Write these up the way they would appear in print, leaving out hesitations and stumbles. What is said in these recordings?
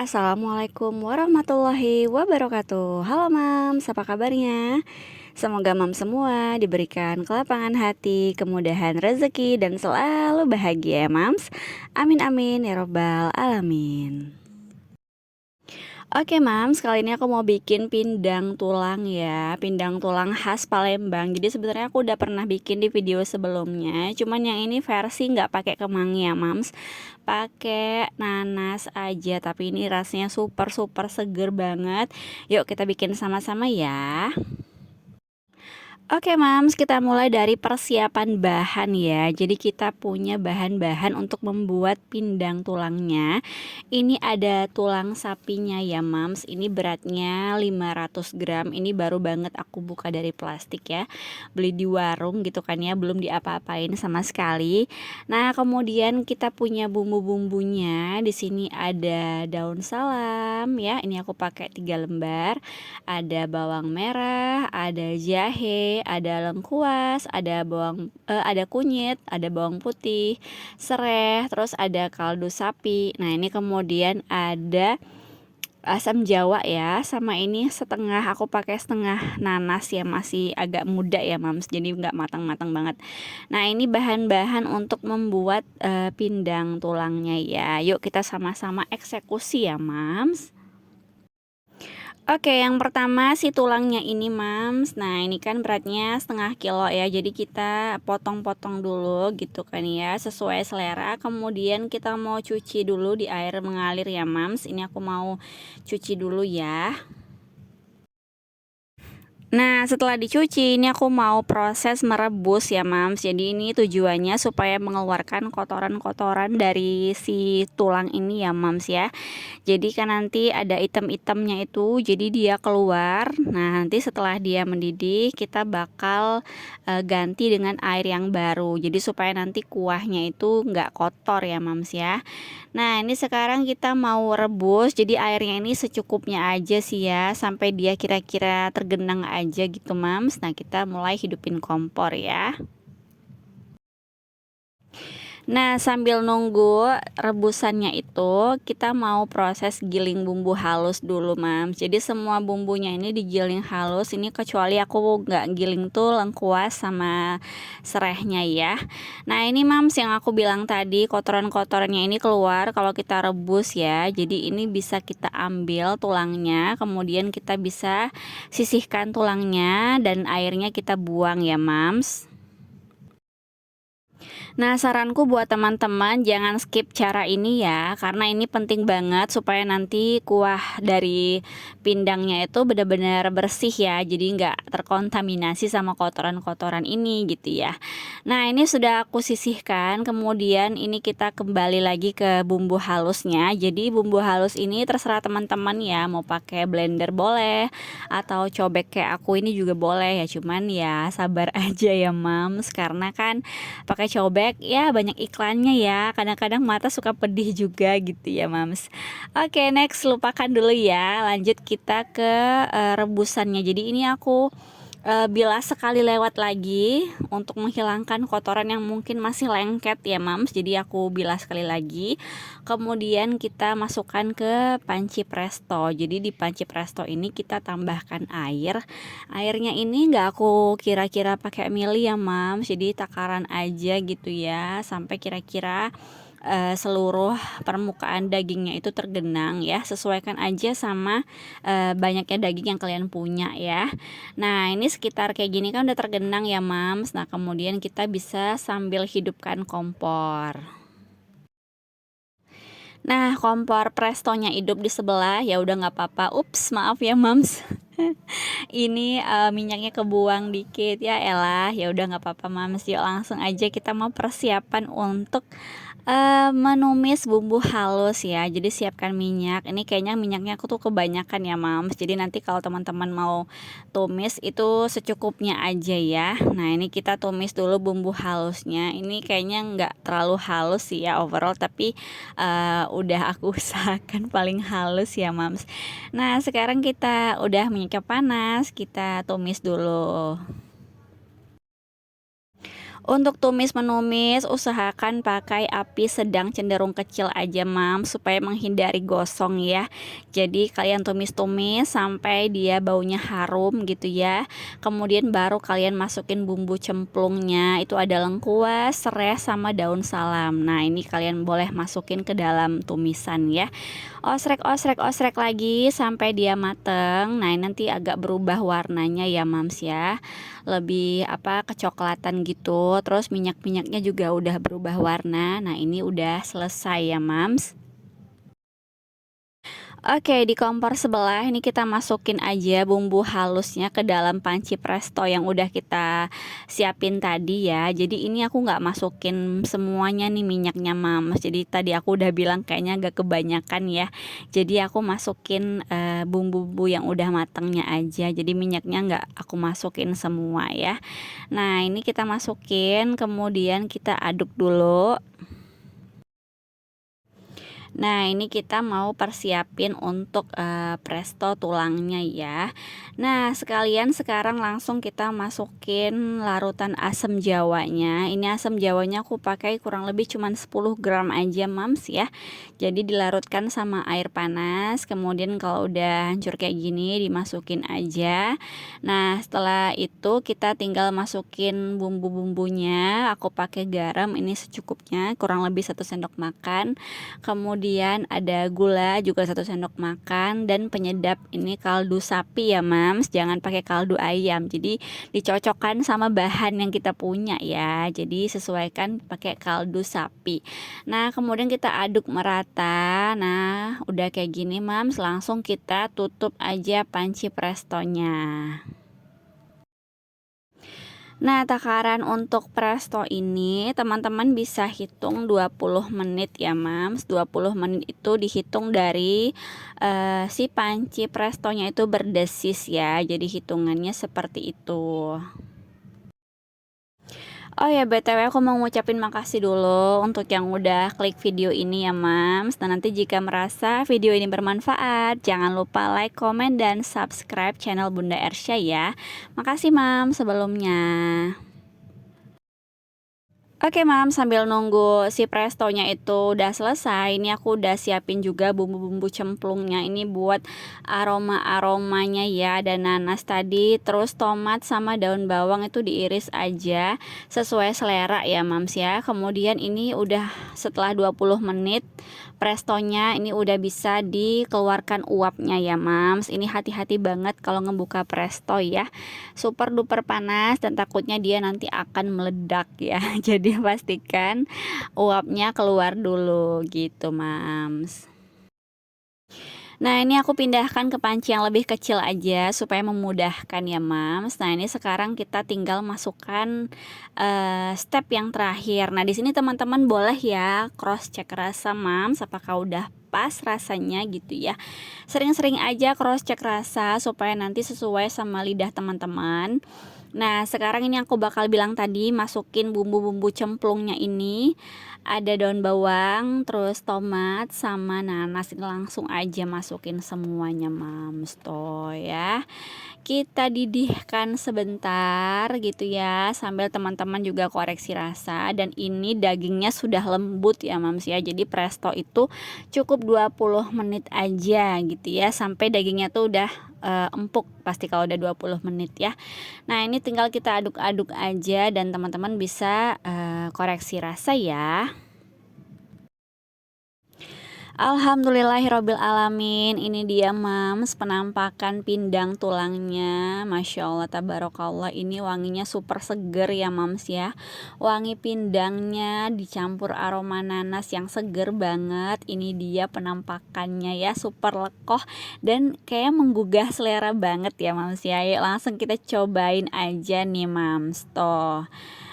Assalamualaikum warahmatullahi wabarakatuh. Halo Mams, apa kabarnya? Semoga Mams semua diberikan kelapangan hati, kemudahan rezeki, dan selalu bahagia ya Mams. Amin amin ya robbal alamin. Oke Mams, kali ini aku mau bikin pindang tulang ya. Pindang tulang khas Palembang. Jadi sebenarnya aku udah pernah bikin di video sebelumnya. Cuman yang ini versi nggak pakai kemangi ya Mams, pakai nanas aja. Tapi ini rasanya super super seger banget. Yuk kita bikin sama-sama ya. Oke Mams, kita mulai dari persiapan bahan ya. Jadi kita punya bahan-bahan untuk membuat pindang tulangnya. Ini ada tulang sapinya ya Mams. Ini beratnya 500 gram. Ini baru banget aku buka dari plastik ya. Beli di warung gitu kan ya, belum diapa-apain sama sekali. Nah, kemudian kita punya bumbu-bumbunya. Di sini ada daun salam ya. Ini aku pakai 3 lembar. Ada bawang merah, ada jahe, ada lengkuas, ada kunyit, ada bawang putih, serai, terus ada kaldu sapi. Nah, ini kemudian ada asam jawa ya, sama ini setengah, aku pakai setengah nanas ya, masih agak muda ya Mams, jadi nggak matang-matang banget. Nah, ini bahan-bahan untuk membuat pindang tulangnya ya. Yuk kita sama-sama eksekusi ya Mams. Oke, yang pertama si tulangnya ini Mams. Nah, ini kan beratnya setengah kilo ya. Jadi kita potong-potong dulu gitu kan ya, sesuai selera. Kemudian kita mau cuci dulu di air mengalir ya Mams. Ini aku mau cuci dulu ya. Nah, setelah dicuci, ini aku mau proses merebus ya, Mams. Jadi ini tujuannya supaya mengeluarkan kotoran-kotoran dari si tulang ini ya, Mams ya. Jadi kan nanti ada item-itemnya itu, jadi dia keluar. Nah, nanti setelah dia mendidih, kita bakal ganti dengan air yang baru. Jadi supaya nanti kuahnya itu nggak kotor ya, Mams ya. Nah, ini sekarang kita mau rebus. Jadi airnya ini secukupnya aja sih ya, sampai dia kira-kira tergenang aja gitu, Mams. Nah, kita mulai hidupin kompor ya. Nah, sambil nunggu rebusannya itu, kita mau proses giling bumbu halus dulu, Mams. Jadi semua bumbunya ini digiling halus. Ini kecuali aku nggak giling tuh lengkuas sama serehnya ya. Nah, ini Mams yang aku bilang tadi, kotoran-kotorannya ini keluar kalau kita rebus ya. Jadi ini bisa kita ambil tulangnya, kemudian kita bisa sisihkan tulangnya dan airnya kita buang ya, Mams. Nah, saranku buat teman-teman jangan skip cara ini ya, karena ini penting banget supaya nanti kuah dari pindangnya itu benar-benar bersih ya, jadi nggak terkontaminasi sama kotoran-kotoran ini gitu ya. Nah, ini sudah aku sisihkan, kemudian ini kita kembali lagi ke bumbu halusnya. Jadi bumbu halus ini terserah teman-teman ya, mau pakai blender boleh, atau cobek kayak aku ini juga boleh ya, cuman ya sabar aja ya Mams, karena kan pakai cobek ya banyak iklannya ya, kadang-kadang mata suka pedih juga gitu ya Mams. Oke, next lupakan dulu ya, lanjut kita ke rebusannya. Jadi ini aku bilas sekali lewat lagi untuk menghilangkan kotoran yang mungkin masih lengket ya Mams. Jadi aku bilas sekali lagi. Kemudian kita masukkan ke panci presto. Jadi di panci presto ini kita tambahkan air. Airnya ini nggak aku kira-kira pakai mili ya Mams. Jadi takaran aja gitu ya, sampai kira-kira seluruh permukaan dagingnya itu tergenang ya. Sesuaikan aja sama banyaknya daging yang kalian punya ya. Nah, ini sekitar kayak gini kan udah tergenang ya Mams. Nah, kemudian kita bisa sambil hidupkan kompor. Nah, kompor prestonya hidup di sebelah, ya udah nggak apa-apa. Ups, maaf ya Mams. Ini minyaknya kebuang dikit ya elah, ya udah nggak apa-apa Mams. Yuk langsung aja kita mau persiapan untuk menumis bumbu halus ya. Jadi siapkan minyak. Ini kayaknya minyaknya aku tuh kebanyakan ya Mams. Jadi nanti kalau teman-teman mau tumis itu secukupnya aja ya. Nah, ini kita tumis dulu bumbu halusnya. Ini kayaknya nggak terlalu halus sih ya overall, tapi udah aku usahakan paling halus ya Mams. Nah, sekarang kita udah minyaknya panas, kita tumis dulu. Untuk tumis menumis usahakan pakai api sedang cenderung kecil aja Mams, supaya menghindari gosong ya. Jadi kalian tumis-tumis sampai dia baunya harum gitu ya. Kemudian baru kalian masukin bumbu cemplungnya, itu ada lengkuas, serai sama daun salam. Nah ini kalian boleh masukin ke dalam tumisan ya. Osrek lagi sampai dia mateng. Nah nanti agak berubah warnanya ya Mams ya, lebih apa, kecoklatan gitu. Terus minyak-minyaknya juga udah berubah warna. Nah ini udah selesai ya Mams. Oke, di kompor sebelah ini kita masukin aja bumbu halusnya ke dalam panci presto yang udah kita siapin tadi ya. Jadi ini aku nggak masukin semuanya nih minyaknya Mams. Jadi tadi aku udah bilang kayaknya agak kebanyakan ya. Jadi aku masukin bumbu-bumbu yang udah matangnya aja. Jadi minyaknya nggak aku masukin semua ya. Nah ini kita masukin, kemudian kita aduk dulu. Nah ini kita mau persiapin untuk presto tulangnya ya. Nah sekalian sekarang langsung kita masukin larutan asam jawanya. Ini asam jawanya aku pakai kurang lebih cuman 10 gram aja Mams ya. Jadi dilarutkan sama air panas, kemudian kalau udah hancur kayak gini dimasukin aja. Nah setelah itu kita tinggal masukin bumbu-bumbunya. Aku pakai garam ini secukupnya, kurang lebih 1 sendok makan. Kemudian ada gula juga 1 sendok makan, dan penyedap ini kaldu sapi ya Mams, jangan pakai kaldu ayam. Jadi dicocokkan sama bahan yang kita punya ya. Jadi sesuaikan pakai kaldu sapi. Nah kemudian kita aduk merata. Nah udah kayak gini Mams, langsung kita tutup aja panci prestonya. Nah takaran untuk presto ini teman-teman bisa hitung 20 menit ya Mams. 20 menit itu dihitung dari si panci prestonya itu berdesis ya. Jadi hitungannya seperti itu. Oh ya BTW aku mau ngucapin makasih dulu untuk yang udah klik video ini ya Mams. Dan nanti jika merasa video ini bermanfaat, jangan lupa like, komen, dan subscribe channel Bunda Ersya ya. Makasih Mams sebelumnya. Oke Mam, sambil nunggu si prestonya itu udah selesai, ini aku udah siapin juga bumbu-bumbu cemplungnya. Ini buat aroma-aromanya ya. Ada nanas tadi, terus tomat sama daun bawang itu diiris aja sesuai selera ya Mams ya. Kemudian ini udah setelah 20 menit prestonya ini udah bisa dikeluarkan uapnya ya Mams. Ini hati-hati banget kalau ngebuka presto ya. Super duper panas dan takutnya dia nanti akan meledak ya. Jadi pastikan uapnya keluar dulu gitu Mams. Nah ini aku pindahkan ke panci yang lebih kecil aja supaya memudahkan ya Mams. Nah ini sekarang kita tinggal masukkan step yang terakhir. Nah di sini teman-teman boleh ya cross check rasa Mams, apakah udah pas rasanya gitu ya. Sering-sering aja cross check rasa supaya nanti sesuai sama lidah teman-teman. Nah sekarang ini aku bakal bilang tadi, masukin bumbu-bumbu cemplungnya ini. Ada daun bawang, terus tomat sama nanas. Ini langsung aja masukin semuanya Mams toh ya. Kita didihkan sebentar gitu ya, sambil teman-teman juga koreksi rasa. Dan ini dagingnya sudah lembut ya Mams ya. Jadi presto itu cukup 20 menit aja gitu ya, sampai dagingnya tuh udah empuk pasti kalau udah 20 menit ya. Nah ini tinggal kita aduk-aduk aja dan teman-teman bisa koreksi rasa ya. Alhamdulillahirobbil alamin. Ini dia Mams penampakan pindang tulangnya. Masya Allah tabarakallah, ini wanginya super seger ya Mams ya. Wangi pindangnya dicampur aroma nanas yang seger banget. Ini dia penampakannya ya, super lekoh dan kayak menggugah selera banget ya Mams ya. Yuk langsung kita cobain aja nih Mams toh.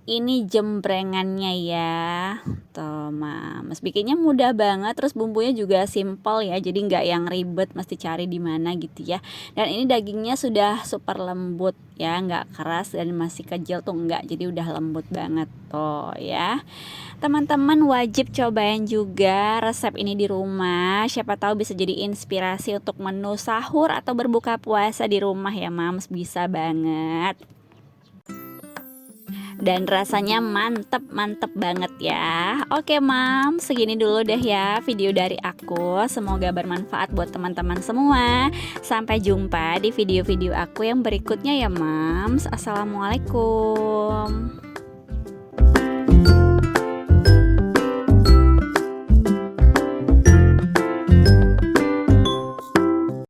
Ini jembrengannya ya. Tuh Mams, bikinnya mudah banget, terus bumbunya juga simple ya. Jadi nggak yang ribet mesti cari di mana gitu ya. Dan ini dagingnya sudah super lembut ya, nggak keras dan masih kecil tuh enggak. Jadi udah lembut banget tuh ya. Teman-teman wajib cobain juga resep ini di rumah. Siapa tahu bisa jadi inspirasi untuk menu sahur atau berbuka puasa di rumah ya Mams, bisa banget. dan rasanya mantep banget ya. Oke Mam, segini dulu deh ya video dari aku. Semoga bermanfaat buat teman-teman semua. Sampai jumpa di video-video aku yang berikutnya ya Mams. Assalamualaikum.